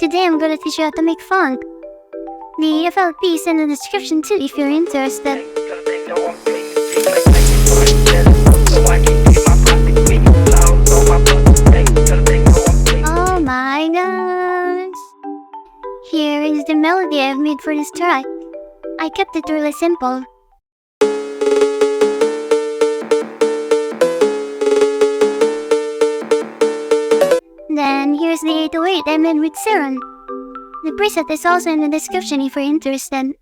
Today I'm gonna teach you how to make phonk. The FLP is in the description too if you're interested. Oh my gosh! Here is the melody I've made for this track. I kept it really simple. Then here's the 808 I made with Siren. The preset is also in the description if you're interested.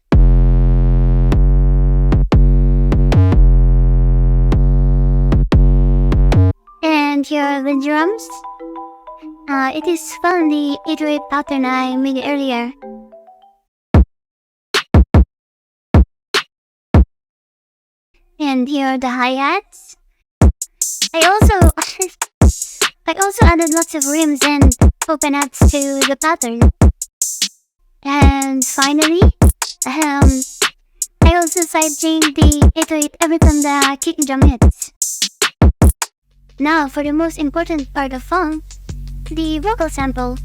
And here are the drums. It is from the 808 pattern I made earlier. And here are the hi-hats. I also added lots of rims and open hats to the pattern. And finally, I also sidechained the 808 every time the kick drum hits. Now for the most important part of phonk, the vocal sample.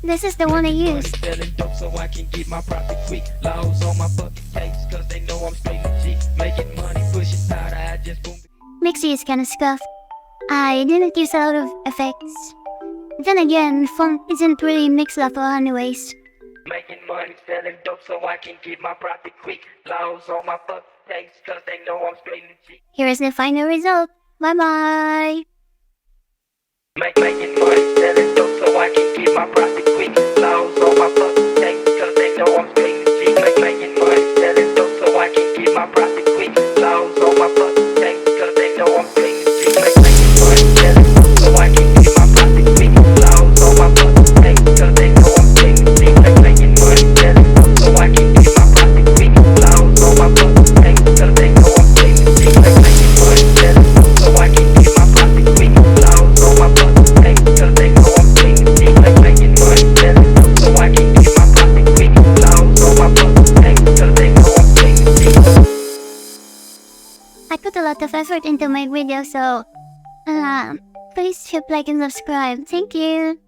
This is the one I used. Mixie is kinda scuffed. I didn't use a lot of effects. Then again, phonk isn't really mix level anyways. Making money selling dope so I can get my profit quick. Laws on my fuck face cause they know I'm straight legit. Here is the final result. Bye bye. Making money selling dope so I can get my profit quick. Laws on my fuck face cause they know I'm straight legit. Making money selling dope so I can get my profit quick. Laws on my fuck face cause they know I'm straight legit. Making money selling dope so I can get my profit quick. Laws on my fuck face cause they know I'm straight legit. Making money selling dope so I can get my profit quick. Laws on my fuck face cause they know I'm straight legit. Making money selling dope so I can get my profit quick. Laws on my fuck face cause they know I'm straight legit. Making money selling dope so I can get my profit quick. Laws on my fuck face cause they know I'm straight legit. I put a lot of effort into my video, so please hit like and subscribe. Thank you.